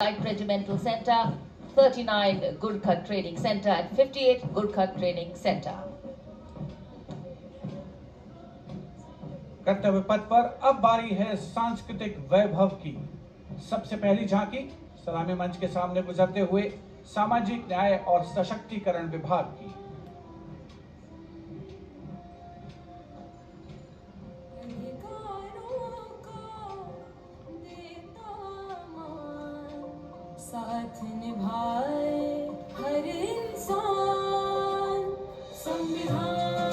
Light Regimental Center, 39 Gurkha Training Center and 58 Gurkha Training Center. कर्तव्य पथ पर अब बारी है सांस्कृतिक वैभव की। सबसे पहली झांकी सलामी मंच के सामने गुजरते हुए सामाजिक न्याय और सशक्तिकरण विभाग की। साथ निभाए हर इंसान, संविधान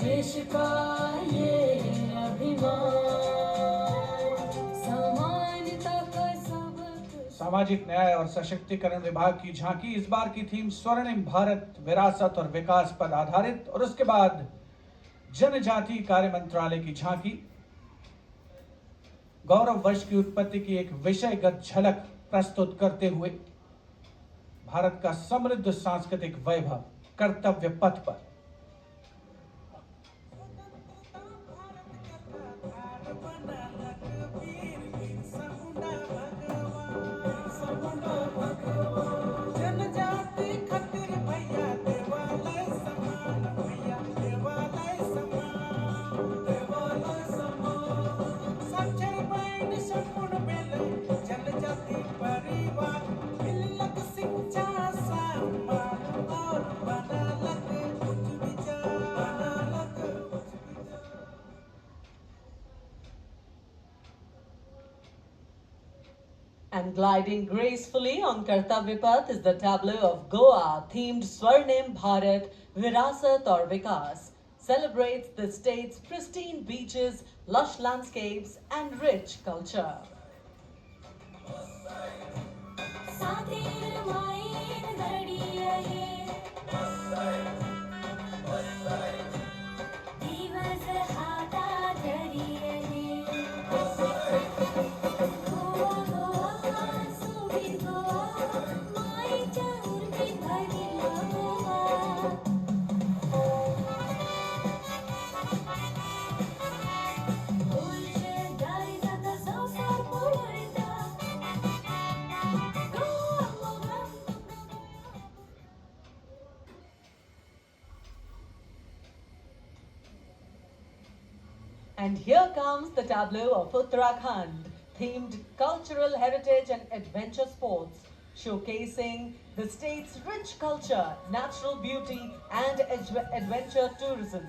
देश का ये अभिमान, समानता का सबक। सामाजिक न्याय और सशक्तिकरण विभाग की झांकी। इस बार की थीम स्वर्णिम भारत, विरासत और विकास पर आधारित। और उसके बाद जनजाति कार्य मंत्रालय की झांकी गौरव वर्ष की उत्पत्ति की एक विषयगत झलक प्रस्तुत करते हुए भारत का समृद्ध सांस्कृतिक वैभव कर्तव्य पथ पर। And gliding gracefully on Kartavya Path is the tableau of Goa themed Swarnim Bharat Virasat aur Vikas. Celebrates the state's pristine beaches, lush landscapes and rich culture. And here comes the tableau of Uttarakhand, themed cultural heritage and adventure sports, showcasing the state's rich culture, natural beauty and adventure tourism.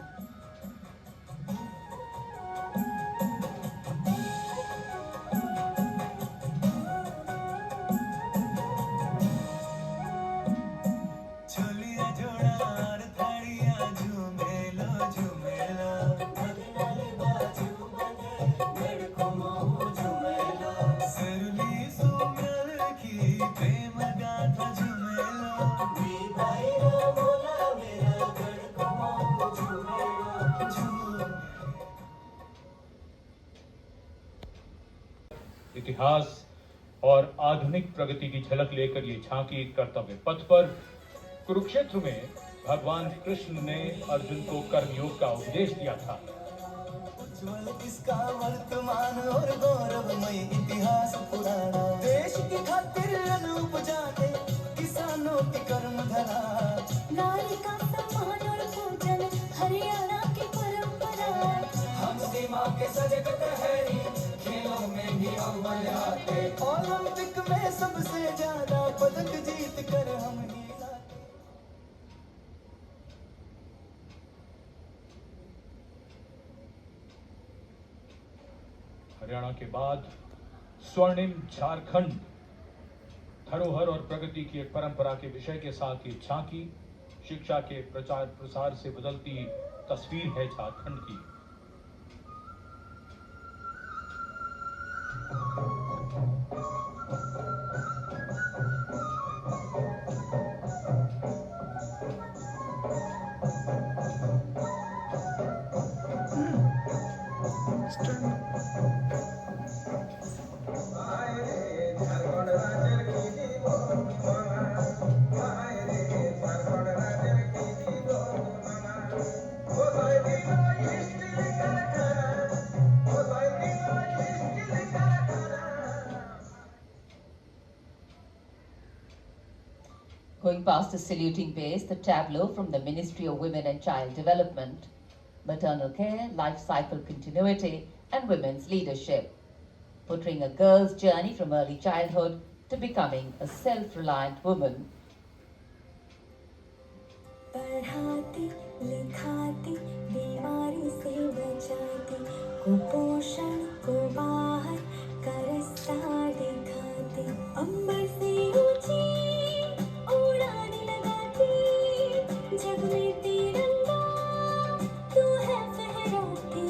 इतिहास और आधुनिक प्रगति की झलक लेकर ये झांकी कर्तव्य पथ पर। कुरुक्षेत्र में भगवान कृष्ण ने अर्जुन को कर्मयोग का उपदेश दिया था। इसका वर्तमान और गौरवमय इतिहास पुराना, देश की खातिर अनूप जाते किसानों की कर्म धरा, नारी का सम्मान और पूजन हरियाणा की परंपरा, हम सीमा के सजग प्रहरी खेलों में भी अव्वल आते, ओलंपिक में सबसे ज्यादा पदक जीत कर हम ही लाते। हरियाणा के बाद स्वर्णिम झारखंड, धरोहर और प्रगति की एक परंपरा के विषय के साथ ये झांकी शिक्षा के प्रचार प्रसार से बदलती तस्वीर है झारखंड की। Going past the saluting base, the tableau from the Ministry of Women and Child Development, maternal care, life cycle continuity, and women's leadership, portraying a girl's journey from early childhood to becoming a self-reliant woman. पढ़ाती लिखाती बीमारी से बचाती कुपोषण को बाहर का रास्ता दिखाती अंबर से ऊंची उड़ान लगाती जग में तिरंगा तू है फहराती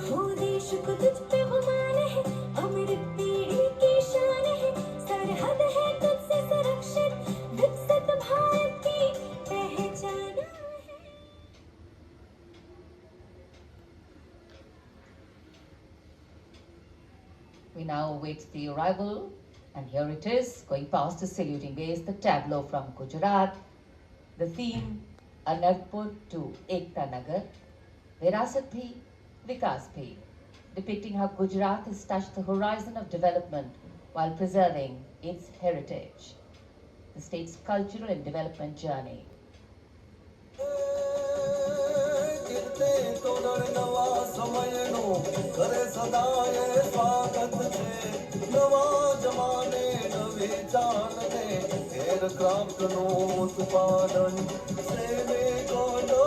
हो देश को तुझ पे गुमान है अमृत पीढ़ी की शान है सरहद है तुझसे सुरक्षित विकसित भारत की पहचान है We now await the arrival, and here it is, going past the saluting base, the tableau from Gujarat. The theme, Anarpur to Ekta Nagar, Virasat Bhi, Vikas Bhi, depicting how Gujarat has touched the horizon of development while preserving its heritage. The state's cultural and development journey. कीर्ते तो डर नवा समयनो करे सदाए स्वागत छे नवा जमाने नवी चाल ने एयरक्राफ्ट नो उत्पादन सैनिको नो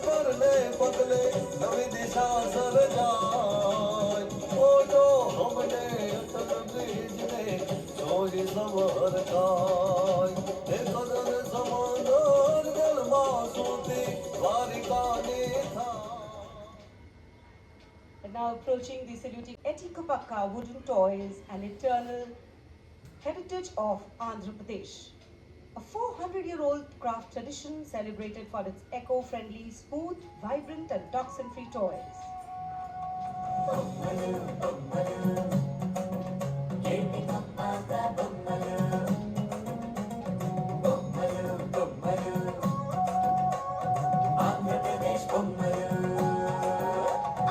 करने पगले नवी दिशा सर्जाय ओटो हमने अटल ब्रिज ने चोरी सवर काय हे कदर समंदर गलमा सूती द्वारिका ने था. And now approaching the saluting Etikopaka wooden toys, an eternal heritage of Andhra Pradesh. A 400-year-old craft tradition celebrated for its eco-friendly, smooth, vibrant and toxin-free toys.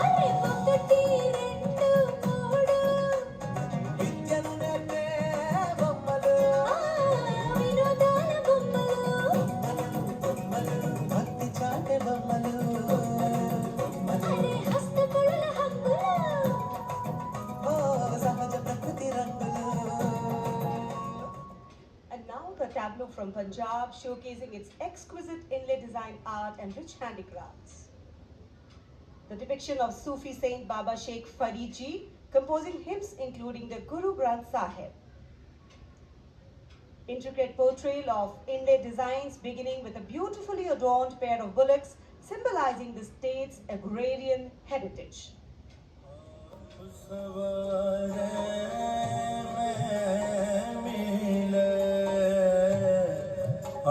अरे ఒకటి రెండు మూడు విద్యన్నే బొమ్మలు వినోదాల బొమ్మలు భక్తి చాటే బొమ్మలు అరే హస్తకళల హంగులు ఓ సహజ ప్రకృతి రంగులు. And now the tableau from Punjab, showcasing its exquisite inlay design art and rich handicrafts. The depiction of Sufi Saint Baba Sheikh Farid Ji composing hymns including the Guru Granth Sahib. Intricate portrayal of inlay designs beginning with a beautifully adorned pair of bullocks symbolizing the state's agrarian heritage. सवारे मिले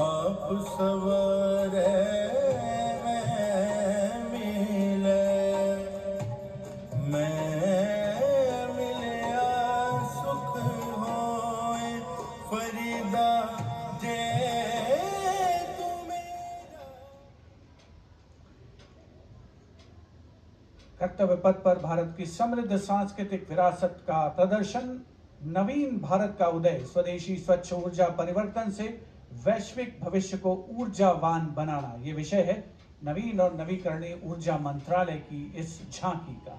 आप सवारे मिले मैं मिलिया सुख होए फरीदा जे तू मेरा. कर्तव्य पथ पर भारत की समृद्ध सांस्कृतिक विरासत का प्रदर्शन, नवीन भारत का उदय, स्वदेशी स्वच्छ ऊर्जा परिवर्तन से वैश्विक भविष्य को ऊर्जावान बनाना, ये विषय है नवीन और नवीकरणीय ऊर्जा मंत्रालय की इस झांकी का.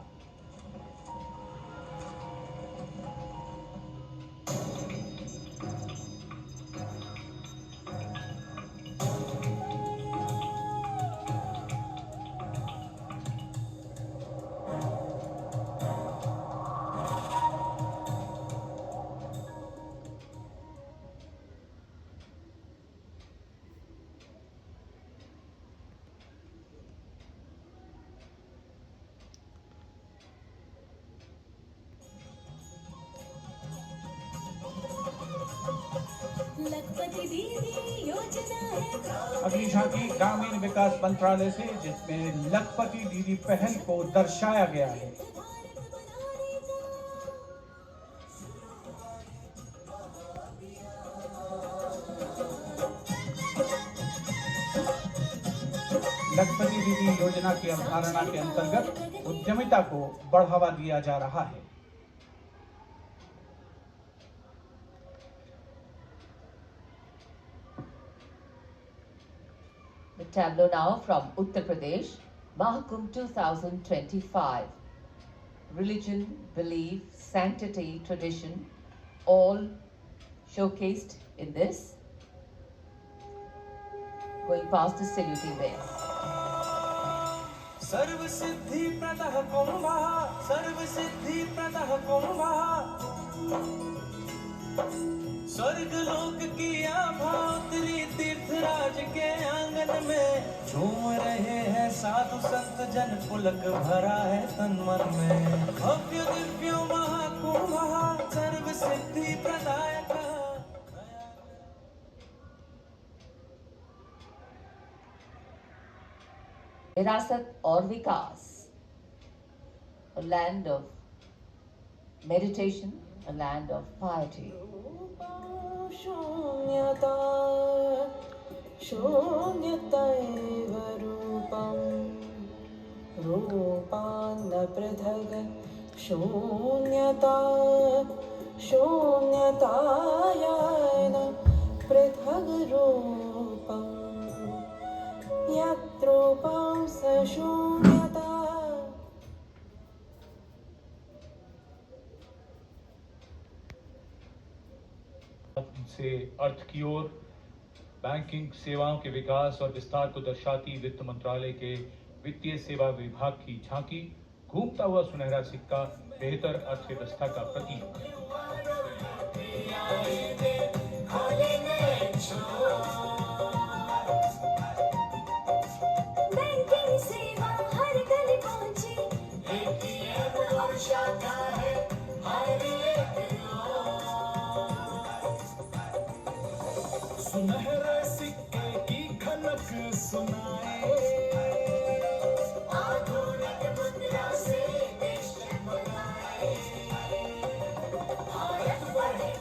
लखपति दीदी योजना है अगली झांकी ग्रामीण विकास मंत्रालय से, जिसमें लखपति दीदी पहल को दर्शाया गया है. लखपति दीदी योजना की अवधारणा के अंतर्गत उद्यमिता को बढ़ावा दिया जा रहा है. The tableau now from Uttar Pradesh, Mahakumbh 2025. Religion, belief, sanctity, tradition, all showcased in this. Going past the saluting base. सर्व सिद्धि प्रदः कुंभः सर्व सिद्धि प्रदः कुंभः स्वर्ग लोक की आभा उतरी तीर्थराज के आंगन में झूम रहे हैं साधु संत जन पुलक भरा है तन मन में भव्य दिव्यो महाकुंभः सर्व सिद्धि प्रदायकः Virasat or Vikas, a land of meditation, a land of piety. शून्यता शून्यतैव रूपं रूपान्न पृथग् शून्यता शून्यतायान पृथग् रूपम् यत्रूपं स शून्यता से अर्थ की ओर बैंकिंग सेवाओं के विकास और विस्तार को दर्शाती वित्त मंत्रालय के वित्तीय सेवा विभाग की झांकी, घूमता हुआ सुनहरा सिक्का बेहतर अर्थव्यवस्था का प्रतीक। बैंकिंग सेवा हर गली पहुंची एटीएम और शाखा है हर एक सुनहरे सिक्के की खनक सुनाए आधुनिक मुद्रा से देश बनाए भारत बढ़े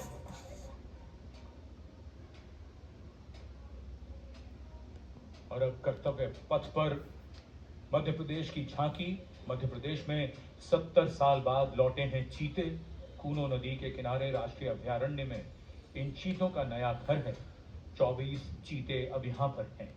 और अब कर्तव्य पथ पर मध्य प्रदेश की झांकी। मध्य प्रदेश में 70 साल बाद लौटे हैं चीते। कूनो नदी के किनारे राष्ट्रीय अभयारण्य में इन चीतों का नया घर है। 24 चीते अब यहाँ पर हैं।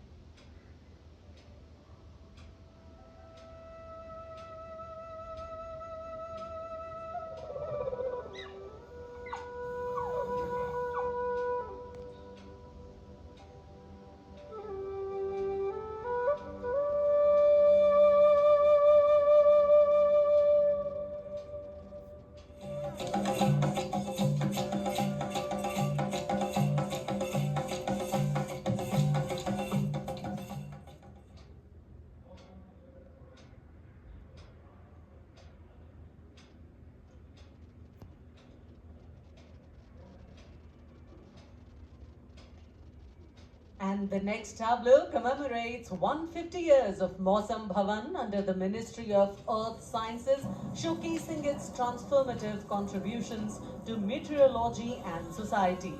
And the next tableau commemorates 150 years of Mausam Bhavan under the Ministry of Earth Sciences, showcasing its transformative contributions to meteorology and society.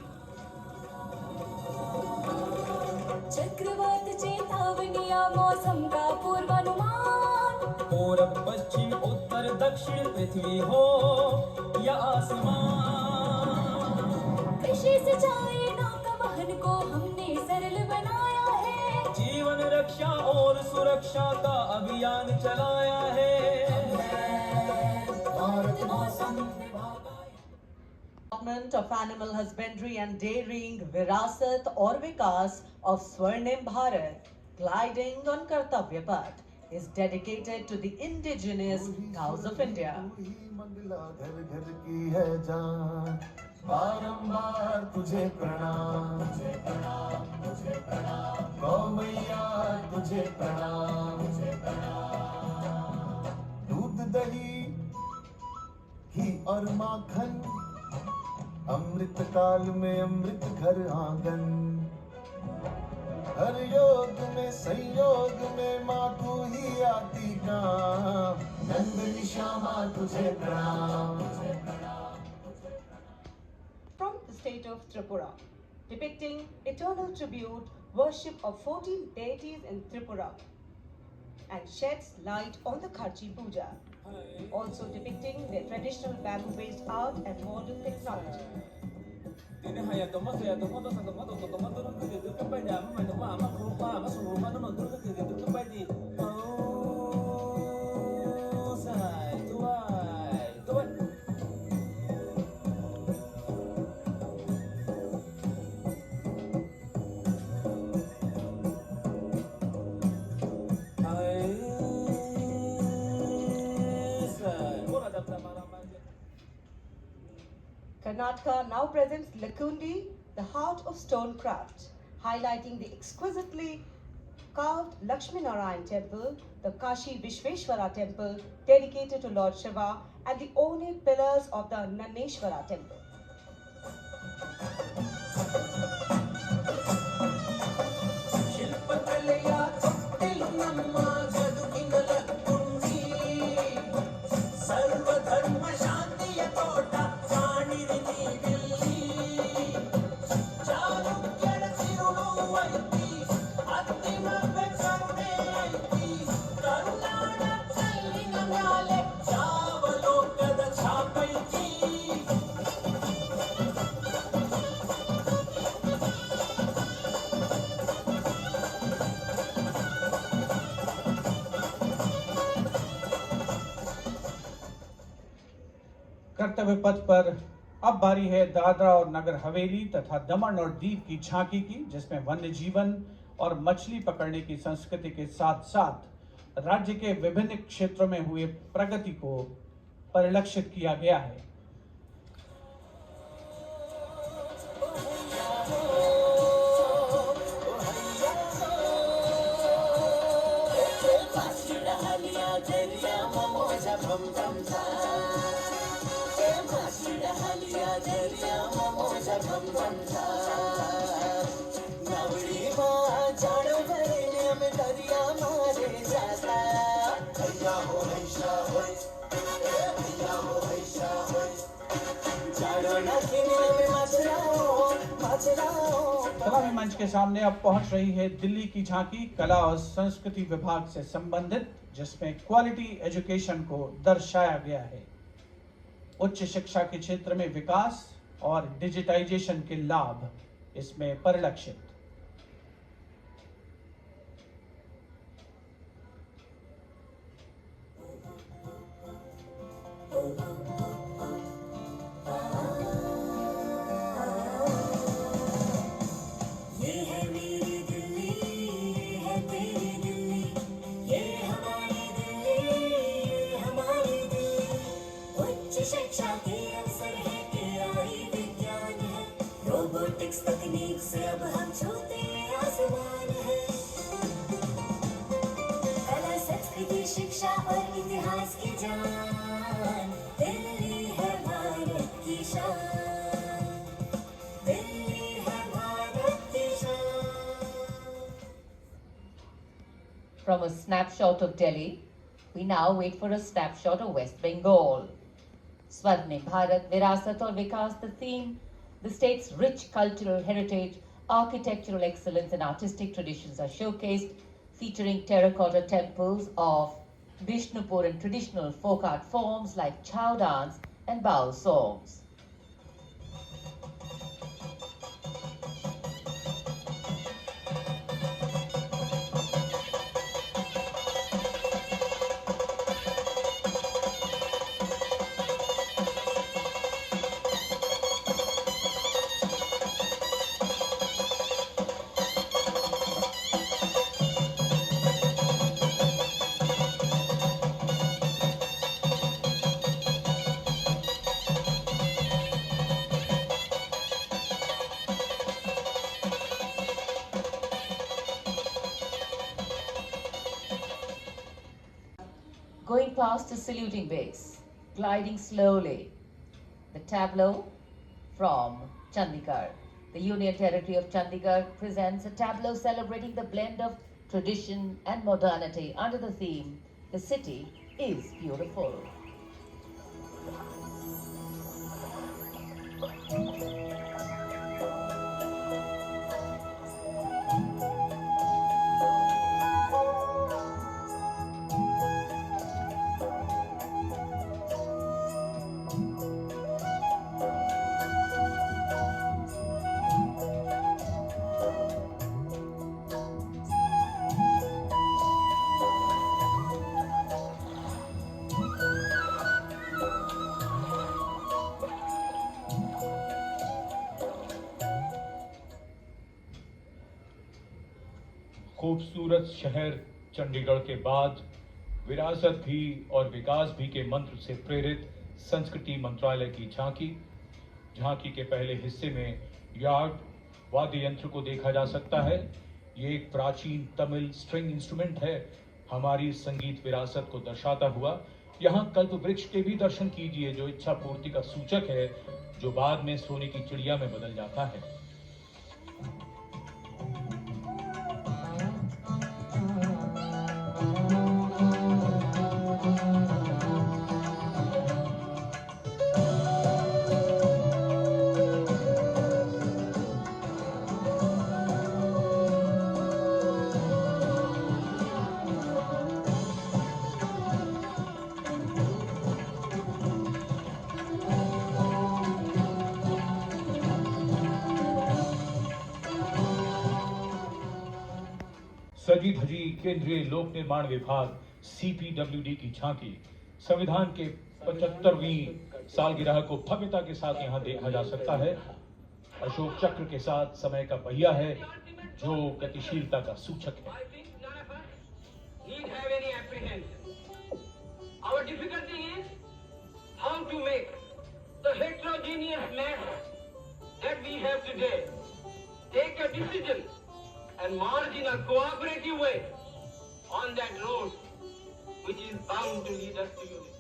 चक्रवात चेतावनिया मौसम का पूर्वानुमान पूरब पश्चिम उत्तर दक्षिण पृथ्वी हो या आसमान कृषि सिंचाई नौका वहन को हमने सरल बनाया है जीवन रक्षा और सुरक्षा का अभियान चलाया है भारत मौसम विभाग Department of Animal Husbandry and Dairying, Virasat or Vikas of Swarnim Bharat, gliding on Kartavya Path, is dedicated to the indigenous cows of India. Mangla घर घर की है जान बारंबार तुझे प्रणाम गौ मैया तुझे प्रणाम दूध दही घी और माखन अमृत काल में अमृत घर आंगन हर योग में संयोग में माँ तू ही आती काम नंदनी श्यामा तुझे प्रणाम From the state of Tripura, depicting eternal tribute, worship of 14 deities in Tripura, and sheds light on the Kharchi Puja, also depicting their traditional bamboo-based art and modern technology. Ini haya tomato ya tomato sa tomato to tomato no kiri tu kan pada ama mana ama krupa ama suruh no no tu kiri tu kan pada. Oh, sai tuai tuai. Karnataka now presents Lakundi, the heart of stone craft, highlighting the exquisitely carved Lakshmi Narayan temple, the Kashi Vishveshwara temple dedicated to Lord Shiva, and the ornate pillars of the Nanneshwara temple. कर्तव्य पथ पर अब बारी है दादरा और नगर हवेली तथा दमन और दीव की झांकी की, जिसमें वन्य जीवन और मछली पकड़ने की संस्कृति के साथ साथ राज्य के विभिन्न क्षेत्रों में हुए प्रगति को परिलक्षित किया गया है। कला मंच के सामने अब पहुंच रही है दिल्ली की झांकी कला और संस्कृति विभाग से संबंधित, जिसमें क्वालिटी एजुकेशन को दर्शाया गया है। उच्च शिक्षा के क्षेत्र में विकास और डिजिटाइजेशन के लाभ इसमें परिलक्षित। शिक्षा के अवसर है AI विज्ञान है, रोबोटिक्स तकनीक से अब हम छूते आसमान है। कला संस्कृति शिक्षा और इतिहास की जान, दिल्ली है भारत की शान, दिल्ली है भारत की शान। From a snapshot of Delhi, we now wait for a snapshot of West Bengal. Swarnim Bharat, Virasat aur Vikas, the theme, the state's rich cultural heritage, architectural excellence and artistic traditions are showcased, featuring terracotta temples of Bishnupur and traditional folk art forms like chow dance and bow songs. Going past the saluting base, gliding slowly, the tableau from Chandigarh. The Union Territory of Chandigarh presents a tableau celebrating the blend of tradition and modernity under the theme, "The City is Beautiful." खूबसूरत शहर चंडीगढ़ के बाद विरासत भी और विकास भी के मंत्र से प्रेरित संस्कृति मंत्रालय की झांकी के पहले हिस्से में यार्ड वाद्य यंत्र को देखा जा सकता है। ये एक प्राचीन तमिल स्ट्रिंग इंस्ट्रूमेंट है, हमारी संगीत विरासत को दर्शाता हुआ। यहाँ कल्प वृक्ष के भी दर्शन कीजिए, जो इच्छा पूर्ति का सूचक है, जो बाद में सोने की चिड़िया में बदल जाता है। सजी धजी केंद्रीय लोक निर्माण विभाग CPWD की झांकी संविधान के 75वीं सालगिरह को भव्यता के साथ यहाँ देखा जा सकता है। अशोक चक्र के साथ समय का पहिया है, जो गतिशीलता का सूचक है। Our difficulty is how to make the heterogeneous mess that we have today take a decision and march in a cooperative way on that road which is bound to lead us to unity.